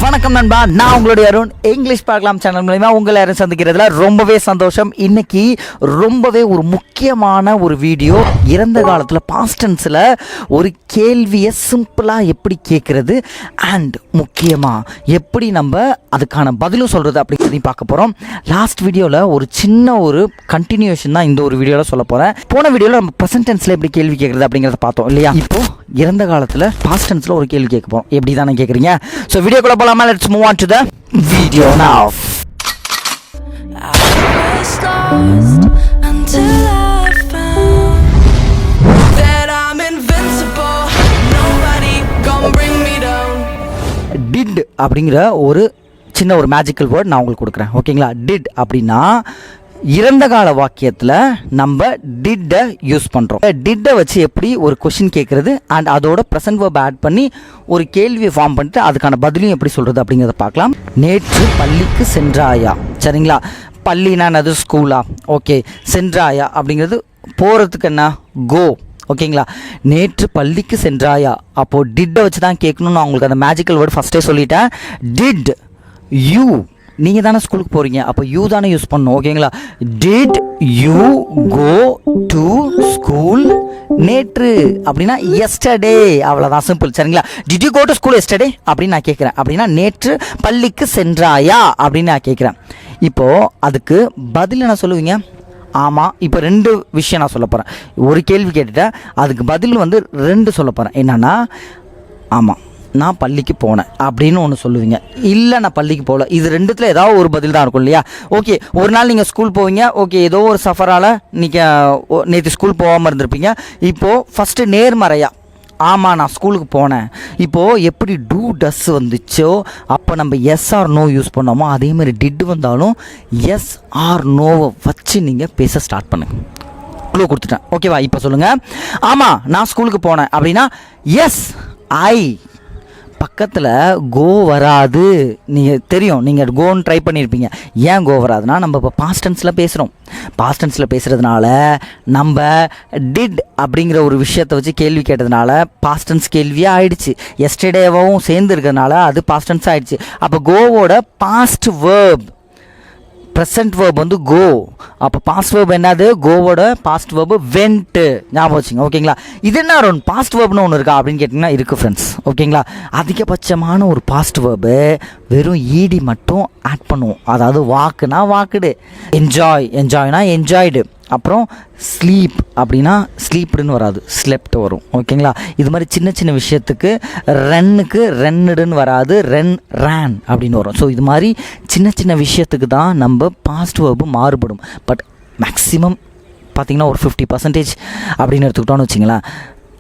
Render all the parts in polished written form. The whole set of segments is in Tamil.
வணக்கம் நண்பா, நான் உங்களுடைய அருண். இங்கிலீஷ் பார்க்கலாம் சேனல் மூலமா உங்களை யாரும் சந்திக்கிறதுல ரொம்பவே சந்தோஷம். இன்னைக்கு ரொம்பவே ஒரு முக்கியமான ஒரு வீடியோ. இறந்த காலத்தில் பாஸ்ட் டென்ஸில் ஒரு கேள்வியை சிம்பிளாக எப்படி கேட்குறது அண்ட் முக்கியமாக எப்படி நம்ம அதுக்கான பதிலும் சொல்கிறது அப்படிங்கிறதையும் பார்க்க போகிறோம். லாஸ்ட் வீடியோவில் ஒரு சின்ன ஒரு கண்டினியூஷன் தான் இந்த ஒரு வீடியோவில் சொல்ல போகிறேன். போன வீடியோவில் நம்ம ப்ரெசன்ட் டென்ஸில் எப்படி கேள்வி கேட்குறது அப்படிங்கிறத பார்த்தோம் இல்லையா? இப்போது இறந்த காலத்தில் பாஸ்ட் டென்ஸில் ஒரு கேள்வி கேட்க போகிறோம். எப்படி தானே கேட்குறீங்க? ஸோ வீடியோக்குள்ள போகலாமா? Let's move on to the video now. Did அப்படிங்கிற ஒரு சின்ன ஒரு மேஜிக்கல் வேர்ட் நான் உங்களுக்கு கொடுக்குறேன், ஓகேங்களா? டிட் அப்படின்னா இறந்த கால வாக்கியத்தில் நம்ம டிட்டை யூஸ் பண்ணுறோம். டிட்டை வச்சு எப்படி ஒரு கொஷின் கேட்குறது அண்ட் அதோட ப்ரெசன்ட் வேர்ப் ஆட் பண்ணி ஒரு கேள்வியை ஃபார்ம் பண்ணிட்டு அதுக்கான பதிலையும் எப்படி சொல்கிறது அப்படிங்கிறத பார்க்கலாம். நேற்று பள்ளிக்கு சென்றாயா? சரிங்களா? பள்ளினா என்னது? ஸ்கூலா? ஓகே. சென்றாயா அப்படிங்கிறது போகிறதுக்கு என்ன? கோ. ஓகேங்களா? நேற்று பள்ளிக்கு சென்றாயா? அப்போது டிட்டை வச்சு தான் கேட்கணும்னு நான் உங்களுக்கு அந்த மேஜிக்கல் வேர்டு ஃபஸ்ட்டே சொல்லிட்டேன். டிட் யூ, நீங்கள் தானே ஸ்கூலுக்கு போகிறீங்க, அப்போ யூ தானே யூஸ் பண்ணணும், ஓகேங்களா? Did you go to school நேற்று அப்படின்னா எஸ்டர்டே, அவ்வளோதான், சிம்பிள். சரிங்களா? Did you go to school yesterday அப்படின்னு நான் கேட்குறேன். அப்படின்னா நேற்று பள்ளிக்கு சென்றாயா அப்படின்னு நான் கேட்குறேன். இப்போது அதுக்கு பதில் என்ன சொல்லுவீங்க? ஆமாம். இப்போ ரெண்டு விஷயம் நான் சொல்ல போகிறேன். ஒரு கேள்வி கேட்டுட்டேன், அதுக்கு பதில் வந்து ரெண்டு சொல்ல போகிறேன். என்னென்னா, ஆமாம் நான் பள்ளிக்கு போனேன் அப்படின்னு ஒன்று சொல்லுவீங்க, இல்லை நான் பள்ளிக்கு போகல. இது ரெண்டுத்தில் ஏதாவது ஒரு பதில் தான் இருக்கும் இல்லையா? ஓகே. ஒரு நாள் நீங்கள் ஸ்கூல் போவீங்க, ஓகே, ஏதோ ஒரு சஃபரால் நீங்கள் நேற்று ஸ்கூல் போகாமல் இருந்திருப்பீங்க. இப்போது ஃபஸ்ட்டு நேர்மறையாக ஆமாம் நான் ஸ்கூலுக்கு போனேன். இப்போது எப்படி டூ டஸ் வந்துச்சோ அப்போ நம்ம எஸ் ஆர் நோ யூஸ் பண்ணோமோ அதேமாதிரி டிட் வந்தாலும் எஸ் ஆர் நோவை வச்சு நீங்கள் பேச ஸ்டார்ட் பண்ணுங்கள். க்ளூ கொடுத்துட்டேன், ஓகேவா? இப்போ சொல்லுங்கள். ஆமாம் நான் ஸ்கூலுக்கு போனேன் அப்படின்னா எஸ் ஐ. பக்கத்தில் கோ வராது. நீங்கள் தெரியும், நீங்கள் கோன்னு ட்ரை பண்ணியிருப்பீங்க. ஏன் கோ வராதுன்னா நம்ம இப்போ பாஸ்ட் டென்ஸில் பேசுகிறோம். பாஸ்ட் டென்ஸில் பேசுகிறதுனால நம்ம டிட் அப்படிங்கிற ஒரு விஷயத்தை வச்சு கேள்வி கேட்டதுனால பாஸ்ட் டென்ஸ் கேள்வியாக ஆயிடுச்சு. எஸ்டர்டேவும் சேர்ந்து இருக்கிறதுனால அது பாஸ்ட் டென்ஸ் ஆயிடுச்சு. அப்போ கோவோட பாஸ்ட் வேர்ப், ப்ரெசன்ட் வேர்ப் வந்து கோ. அப்போ பாஸ்ட் வேர்ப் என்னது? கோவோட பாஸ்ட் வேர்பு வென்ட்டு. ஞாபகம் வச்சுங்க, ஓகேங்களா? இது என்ன ஒரு பாஸ்ட் வேர்ப்னு ஒன்று இருக்கா அப்படின்னு கேட்டிங்கன்னா இருக்குது ஃப்ரெண்ட்ஸ், ஓகேங்களா? அதிகபட்சமான ஒரு பாஸ்ட் வேர்பு வெறும் ஈடி மட்டும் ஆட் பண்ணுவோம். அதாவது வாக்குனா வாக்குடு, என்ஜாய் என்ஜாய்னா என்ஜாய்டு, அப்புறம் ஸ்லீப் அப்படின்னா ஸ்லீப்டுன்னு வராது, ஸ்லெப்ட் வரும், ஓகேங்களா? இது மாதிரி சின்ன சின்ன விஷயத்துக்கு ரன்னுக்கு ரென்னுடுன்னு வராது, ரேன் அப்படின்னு வரும். ஸோ இது மாதிரி சின்ன சின்ன விஷயத்துக்கு தான் நம்ம பாஸ்ட் வேர்பு மாறுபடும். பட் மேக்ஸிமம் பார்த்திங்கன்னா ஒரு 50% அப்படின்னு எடுத்துக்கிட்டோன்னு வச்சிங்களேன்,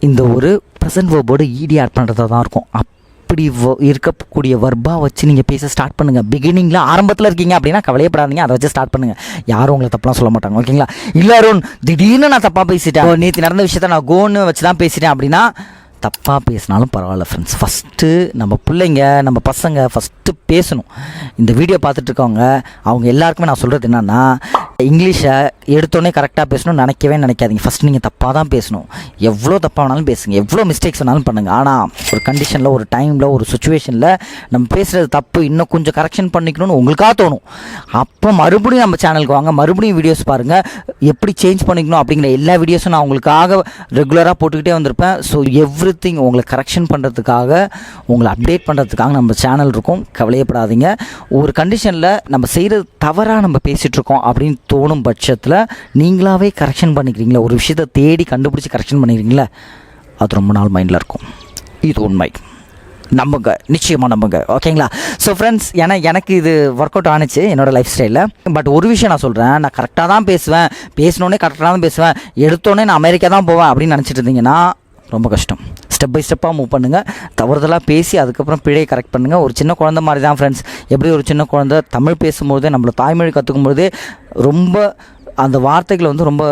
இந்த ஒரு ப்ரெசன்ட் வேர்போடு ஈடி ஆட் பண்ணுறதா தான் இருக்கும். அப்படி இருக்கக்கூடிய வர்பாக வச்சு நீங்கள் பேச ஸ்டார்ட் பண்ணுங்கள். பிகினிங்கில் ஆரம்பத்தில் இருக்கீங்க அப்படின்னா கவலையப்படாதீங்க, அதை வச்சு ஸ்டார்ட் பண்ணுங்கள். யாரும் உங்களை தப்பெலாம் சொல்ல மாட்டாங்க, ஓகேங்களா? எல்லாரும் திடீர்னு நான் தப்பாக பேசிட்டேன், நேற்று நடந்த விஷயத்த நான் கோன்னு வச்சு தான் பேசிட்டேன் அப்படின்னா தப்பாக பேசினாலும் பரவாயில்ல ஃப்ரெண்ட்ஸ். ஃபஸ்ட்டு நம்ம பிள்ளைங்க, நம்ம பசங்க ஃபஸ்ட்டு பேசணும். இந்த வீடியோ பார்த்துட்டு இருக்கவங்க அவங்க எல்லாருக்குமே நான் சொல்கிறது என்னென்னா, இங்கிலீஷை எடுத்தோடனே கரெக்டாக பேசணும்னு நினைக்காதீங்க. ஃபஸ்ட்டு நீங்கள் தப்பாக தான் பேசணும். எவ்வளோ தப்பாக வேணாலும் பேசுங்க, எவ்வளோ மிஸ்டேக்ஸ் வேணாலும் பண்ணுங்கள். ஆனால் ஒரு கண்டிஷனில், ஒரு டைமில், ஒரு சுச்சுவேஷனில் நம்ம பேசுகிறது தப்பு, இன்னும் கொஞ்சம் கரெக்ஷன் பண்ணிக்கணும்னு உங்களுக்காக தோணும். அப்போ மறுபடியும் நம்ம சேனலுக்கு வாங்க, மறுபடியும் வீடியோஸ் பாருங்கள். எப்படி சேஞ்ச் பண்ணிக்கணும் அப்படிங்கிற எல்லா வீடியோஸும் நான் உங்களுக்காக ரெகுலராக போட்டுக்கிட்டே வந்திருப்பேன். ஸோ எவ்ரிதிங் உங்களை கரெக்ஷன் பண்ணுறதுக்காக, உங்களை அப்டேட் பண்ணுறதுக்காக நம்ம சேனல் இருக்கும். கவலையப்படாதீங்க. ஒரு கண்டிஷனில் நம்ம செய்கிறது தவறாக நம்ம பேசிகிட்ருக்கோம் அப்படின்னு தோணும் பட்சத்தில் நீங்களாகவே கரெக்ஷன் பண்ணிக்கிறீங்களா, ஒரு விஷயத்தை தேடி கண்டுபிடிச்சி கரெக்ஷன் பண்ணிக்கிறீங்களா, அது ரொம்ப நாள் மைண்டில் இருக்கும். இது உண்மை, நம்புங்க, நிச்சயமாக நம்புங்க, ஓகேங்களா? ஸோ ஃப்ரெண்ட்ஸ், எனக்கு இது ஒர்க் அவுட் ஆனிச்சு என்னோடய லைஃப் ஸ்டைலில். பட் ஒரு விஷயம் நான் சொல்கிறேன், நான் கரெக்டாக தான் பேசுவேன், பேசினோடனே கரெக்டாக தான் பேசுவேன், எடுத்தோடனே நான் அமெரிக்கா தான் போவேன் அப்படின்னு நினச்சிட்டு இருந்தீங்கன்னா ரொம்ப கஷ்டம். ஸ்டெப் பை ஸ்டெப்பாக மூவ் பண்ணுங்கள். தவறுதலாக பேசி அதுக்கப்புறம் பிழையை கரெக்ட் பண்ணுங்கள். ஒரு சின்ன குழந்தை மாதிரி தான் ஃப்ரெண்ட்ஸ். எப்படி ஒரு சின்ன குழந்தை தமிழ் பேசும்போதே, நம்மளை தாய்மொழி கற்றுக்கும்போதே ரொம்ப அந்த வார்த்தைகள் வந்து ரொம்ப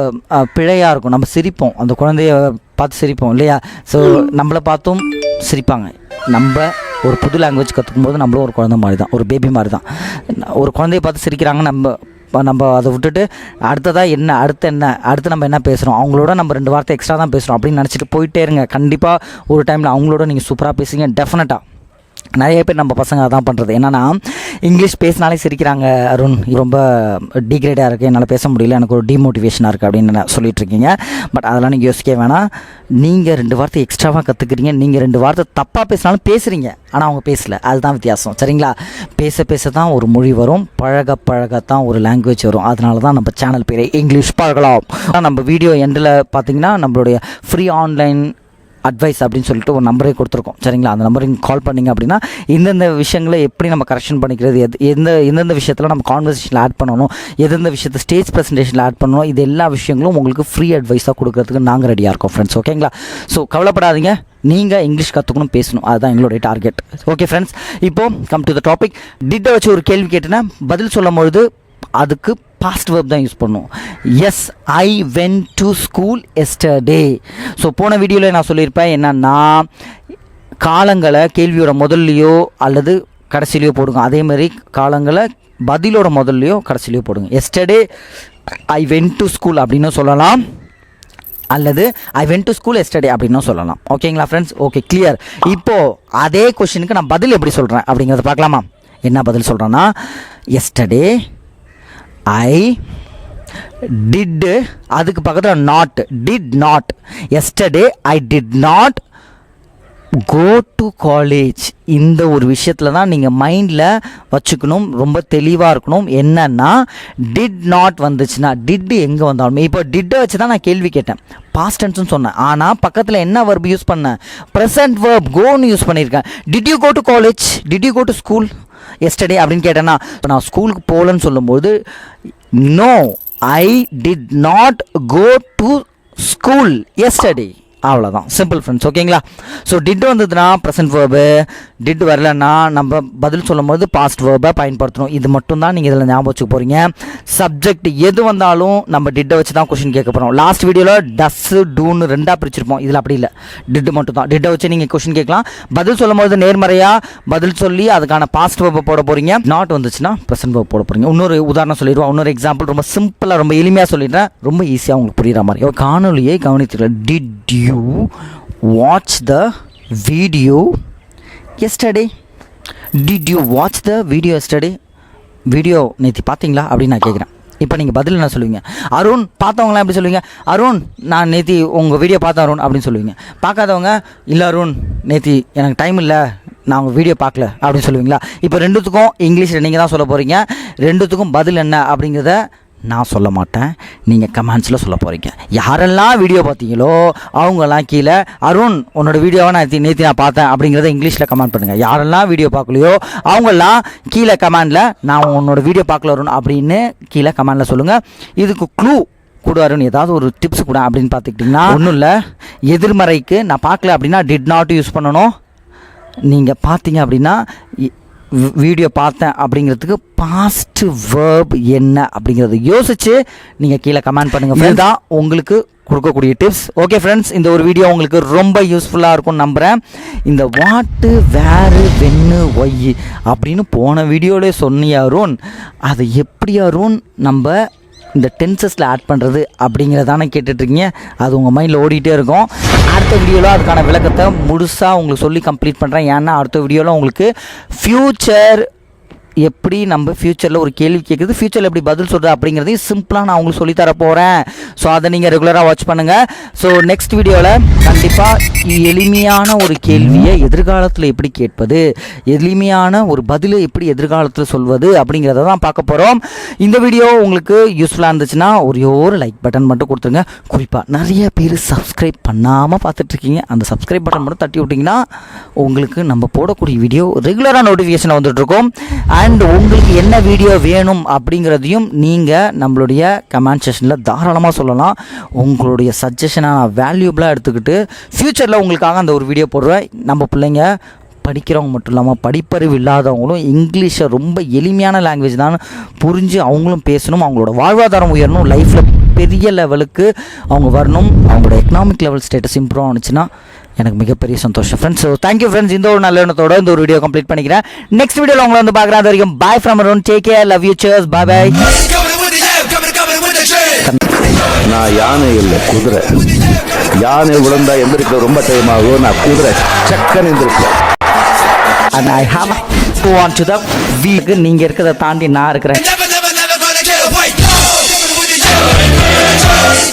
பிழையாக இருக்கும். நம்ம சிரிப்போம், அந்த குழந்தைய பார்த்து சிரிப்போம் இல்லையா? ஸோ நம்மளை பார்த்தும் சிரிப்பாங்க. நம்ம ஒரு புது லாங்குவேஜ் கற்றுக்கும் போது நம்மளும் ஒரு குழந்தை மாதிரி தான், ஒரு பேபி மாதிரி தான். ஒரு குழந்தைய பார்த்து சிரிக்கிறாங்க, நம்ம அதை விட்டுட்டு அடுத்து நம்ம என்ன பேசுகிறோம், அவங்களோட நம்ம 2 வார்த்தை எக்ஸ்ட்ரா தான் பேசுகிறோம் அப்படின்னு நினச்சிட்டு போயிட்டே இருங்க. கண்டிப்பாக ஒரு டைமில் அவங்களோட நீங்கள் சூப்பராக பேசுங்க. டெஃபினட்டாக நிறைய பேர் நம்ம பசங்க அதான் பண்ணுறது. என்னென்னா இங்கிலீஷ் பேசினாலே சிரிக்கிறாங்க, அருண் ரொம்ப டிகிரேடாக இருக்குது, என்னால் பேச முடியல, எனக்கு ஒரு டிமோட்டிவேஷனாக இருக்குது அப்படின்னு சொல்லிகிட்ருக்கீங்க. பட் அதெல்லாம் நீங்கள் யோசிக்க வேணாம். நீங்கள் 2 வார்த்தை எக்ஸ்ட்ராவாக கற்றுக்குறீங்க. நீங்கள் 2 வார்த்தை தப்பாக பேசினாலும் பேசுகிறீங்க, ஆனால் அவங்க பேசலை. அதுதான் வித்தியாசம். சரிங்களா? பேச தான் ஒரு மொழி வரும், பழகத்தான் ஒரு லாங்குவேஜ் வரும். அதனால தான் நம்ம சேனல் பேர் இங்கிலீஷ் பழகலாம். நம்ம வீடியோ எண்டில் பார்த்தீங்கன்னா நம்மளுடைய ஃப்ரீ ஆன்லைன் அட்வைஸ் அப்படின்னு சொல்லிட்டு ஒரு நம்பரே கொடுத்துருக்கோம். சரிங்களா? அந்த நம்பருக்கு கால் பண்ணிங்க அப்படின்னா இந்தந்த விஷயங்களை எப்படி நம்ம கரெக்ஷன் பண்ணிக்கிறது, எந்தெந்த விஷயத்தில் நம்ம கான்வர்சேஷனில் ஆட் பண்ணணும், எந்தெந்த விஷயத்தை ஸ்டேஜ் ப்ரெசன்டேஷனில் ஆட் பண்ணணும், இது எல்லா விஷயங்களும் உங்களுக்கு ஃப்ரீ அட்வைஸாக கொடுக்கறதுக்கு நாங்கள் ரெடியாக இருக்கோம் ஃப்ரெண்ட்ஸ். ஓகேங்களா? ஸோ கவலைப்படாதீங்க, நீங்கள் இங்கிலீஷ் கற்றுக்கணும், பேசணும். அதுதான் எங்களுடைய டார்கெட். ஓகே ஃப்ரெண்ட்ஸ், இப்போ கம் டு த டாபிக். டிட்டை வச்சு ஒரு கேள்வி கேட்டேன்னா பதில் சொல்லும் பொழுது அதுக்கு பாஸ்ட் வெர்ப் தான் யூஸ் பண்ணும். Yes, I went to school yesterday. So போன வீடியோவில் நான் சொல்லியிருப்பேன் என்னன்னா, காலங்களை கேள்வியோட முதல்லையோ அல்லது கடைசிலையோ போடுங்க. அதே மாதிரி காலங்களை பதிலோட முதல்லையோ கடைசிலையோ போடுங்க. Yesterday I went to school அப்படின்னு சொல்லலாம், அல்லது ஐ வென்ட் டு ஸ்கூல் எஸ்டர்டே அப்படின்னு சொல்லலாம். ஓகேங்களா ஃப்ரெண்ட்ஸ்? Okay, clear. இப்போது அதே கொஷினுக்கு நான் பதில் எப்படி சொல்கிறேன் அப்படிங்கிறத பார்க்கலாமா? என்ன பதில் சொல்கிறேன்னா, எஸ்டர்டே ஐ டிட், அதுக்கு பக்கத்தில் not, did not. Yesterday I did not go to college. இந்த ஒரு விஷயத்தில் தான் நீங்கள் மைண்டில் வச்சுக்கணும், ரொம்ப தெளிவாக இருக்கணும். என்னன்னா டிட் நாட் வந்துச்சுன்னா, டிட்டு எங்கே வந்தாலும், இப்போ டிட்டை வச்சு தான் நான் கேள்வி கேட்டேன், பாஸ்ட் டென்ஸ்னு சொன்னேன். ஆனால் பக்கத்தில் என்ன வெர்ப் யூஸ் பண்ணேன்? ப்ரெசன்ட் வெர்ப் கோன்னு யூஸ் பண்ணியிருக்கேன். Did you go to college, did you go to school yesterday அப்படின்னு கேட்டேன்னா, இப்போ நான் ஸ்கூலுக்கு போகலன்னு சொல்லும்போது no, I did not go to school yesterday. அவ்வளோதான், சிம்பிள் ஃப்ரெண்ட்ஸ். ஓகேங்களா? ஸோ டிட் வந்ததுன்னா ப்ரெசன்ட் வேர்பு, டிட் வரலன்னா நம்ம பதில் சொல்லும் போது பாஸ்ட் வேர்பை பயன்படுத்தணும். இது மட்டும் தான் நீங்கள் இதில் ஞாபகம் வச்சுக்க போகிறீங்க. சப்ஜெக்ட் எது வந்தாலும் நம்ம டிட்டை வச்சு தான் கொஷின் கேட்க போகிறோம். லாஸ்ட் வீடியோவில் டஸ்ஸு டூன்னு 2ஆக பிரிச்சிருப்போம். இதில் அப்படி இல்லை, டிட்டு மட்டும் தான். டிட்டை வச்சு நீங்கள் கொஷின் கேட்கலாம். பதில் சொல்லும் போது நேர்மறையாக பதில் சொல்லி அதுக்கான பாஸ்ட் வேர்பை போட போகிறீங்க. நாட் வந்துச்சுன்னா ப்ரெசன்ட் வேர்ப் போட போகிறீங்க. இன்னொரு உதாரணம் சொல்லிடுவோம், இன்னொரு எக்ஸாம்பிள். ரொம்ப சிம்பிளாக ரொம்ப எளிமையாக சொல்லிடுறேன், ரொம்ப ஈஸியாக உங்களுக்கு புரிகிற மாதிரி. காணொலியை கவனித்துக்கலாம். Did you watch the video yesterday? Did you watch the video yesterday? Video நேற்று பார்த்தீங்களா அப்படின்னு நான் கேட்குறேன். இப்போ நீங்கள் பதில் என்ன சொல்லுவீங்க? அருண் பார்த்தவங்களாம் எப்படி சொல்லுவீங்க? அருண் நான் நேற்று உங்கள் வீடியோ பார்த்தேன் அருண் அப்படின்னு சொல்லுவீங்க. பார்க்காதவங்க, இல்லை அருண் நேற்று எனக்கு டைம் இல்லை, நான் உங்கள் வீடியோ பார்க்கல அப்படின்னு சொல்லுவீங்களா? இப்போ ரெண்டுத்துக்கும் இங்கிலீஷில் நீங்கள் தான் சொல்ல போகிறீங்க. ரெண்டுத்துக்கும் பதில் என்ன அப்படிங்கிறத நான் சொல்ல மாட்டேன், நீங்கள் கமெண்ட்ஸில் சொல்ல போகிறீங்க. யாரெல்லாம் வீடியோ பார்த்தீங்களோ அவங்கெல்லாம் கீழே அருண் உன்னோட வீடியோவை நேற்று நான் பார்த்தேன் அப்படிங்கிறத இங்கிலீஷில் கமெண்ட் பண்ணுங்கள். யாரெல்லாம் வீடியோ பார்க்கலையோ அவங்கெல்லாம் கீழே கமெண்டில் நான் உன்னோட வீடியோ பார்க்கல அருண் அப்படின்னு கீழே கமெண்டில் சொல்லுங்கள். இதுக்கு க்ளூ கூடாருன்னு ஏதாவது ஒரு டிப்ஸ் கூட அப்படின்னு பார்த்துக்கிட்டிங்கன்னா, ஒன்றும் இல்லை, எதிர்மறைக்கு நான் பார்க்கல அப்படின்னா டிட் நாட் யூஸ் பண்ணணும். நீங்கள் பார்த்தீங்க அப்படின்னா வீடியோ பார்த்தேன் அப்படிங்கிறதுக்கு பாஸ்ட் வேர்ப் என்ன அப்படிங்கிறத யோசிச்சு நீங்கள் கீழே கமெண்ட் பண்ணுங்கள். இதுதான் உங்களுக்கு கொடுக்கக்கூடிய டிப்ஸ். ஓகே ஃப்ரெண்ட்ஸ், இந்த ஒரு வீடியோ உங்களுக்கு ரொம்ப யூஸ்ஃபுல்லாக இருக்கும்னு நம்புகிறேன். இந்த வாட்டு, வேறு, வென்னு, ஒய் அப்படின்னு போன வீடியோவிலே சொன்னியாரோன், அதை எப்படியாரோன் நம்ம இந்த டென்சஸில் ஆட் பண்ணுறது அப்படிங்கிறதானே கேட்டுட்ருக்கீங்க. அது உங்கள் மைண்டில் ஓடிட்டே இருக்கும். அடுத்த வீடியோவில் அதுக்கான விளக்கத்தை முழுசாக உங்களுக்கு சொல்லி கம்ப்ளீட் பண்ணுறேன். ஏன்னா அடுத்த வீடியோவில் உங்களுக்கு ஃப்யூச்சர் எப்படி நம்ம ஃப்யூச்சரில் ஒரு கேள்வி கேட்குறது, ஃப்யூச்சரில் எப்படி பதில் சொல்கிறது அப்படிங்கிறதையும் சிம்பிளாக நான் உங்களுக்கு சொல்லித்தர போகிறேன். ஸோ அதை நீங்கள் ரெகுலராக வாட்ச் பண்ணுங்கள். ஸோ நெக்ஸ்ட் வீடியோவில் கண்டிப்பாக எளிமையான ஒரு கேள்வியை எதிர்காலத்தில் எப்படி கேட்பது, எளிமையான ஒரு பதிலை எப்படி எதிர்காலத்தில் சொல்வது அப்படிங்கிறத தான் பார்க்க போகிறோம். இந்த வீடியோ உங்களுக்கு யூஸ்ஃபுல்லாக இருந்துச்சுன்னா ஒரே ஒரு லைக் பட்டன் மட்டும் கொடுத்துருங்க. குறிப்பாக நிறைய பேர் சப்ஸ்கிரைப் பண்ணாமல் பார்த்துட்ருக்கீங்க, அந்த சப்ஸ்கிரைப் பட்டன் மட்டும் தட்டி விட்டிங்கன்னா உங்களுக்கு நம்ம போடக்கூடிய வீடியோ ரெகுலராக நோட்டிஃபிகேஷன் வந்துட்டுருக்கோம். அண்ட் உங்களுக்கு என்ன வீடியோ வேணும் அப்படிங்கிறதையும் நீங்கள் நம்மளுடைய கமெண்ட் செஷனில் தாராளமாக சொல்லலாம். உங்களுடைய சஜஷனை நான் வேல்யூபிளாக எடுத்துக்கிட்டு ஃப்யூச்சரில் உங்களுக்காக அந்த ஒரு வீடியோ போடுவேன். நம்ம பிள்ளைங்க படிக்கிறவங்க மட்டும் இல்லாமல் படிப்பறிவு இல்லாதவங்களும் இங்கிலீஷை ரொம்ப எளிமையான லாங்குவேஜ் தான் புரிஞ்சு அவங்களும் பேசணும், அவங்களோட வாழ்வாதாரம் உயரணும், லைஃப்பில் பெரிய லெவலுக்கு அவங்க வரணும், அவங்களோட எக்கனாமிக் லெவல் ஸ்டேட்டஸ் இம்ப்ரூவ் ஆனிச்சுன்னா எனக்கு மிகப்பெரிய சந்தோஷம் ஃப்ரெண்ட்ஸ். So thank you friends. இந்த ஒரு நல்ல எண்ணத்தோட இந்த ஒரு வீடியோ கம்ப்ளீட் பண்ணிக்கிறேன். நெக்ஸ்ட் வீடியோவில் உங்களை வந்து பார்க்குறேன். அது வரைக்கும் bye from Arun. Take care, love you, cheers, bye bye. நான் யானை இல்லை, குதிரை. யானை விழுந்தா எந்திரிக்க ரொம்ப டைம் ஆகும், நான் குதிரை சக்கன் எந்திரிக்க. and I have to on to the week. நீங்க இருக்கிறத தாண்டி நான் இருக்கிறேன்.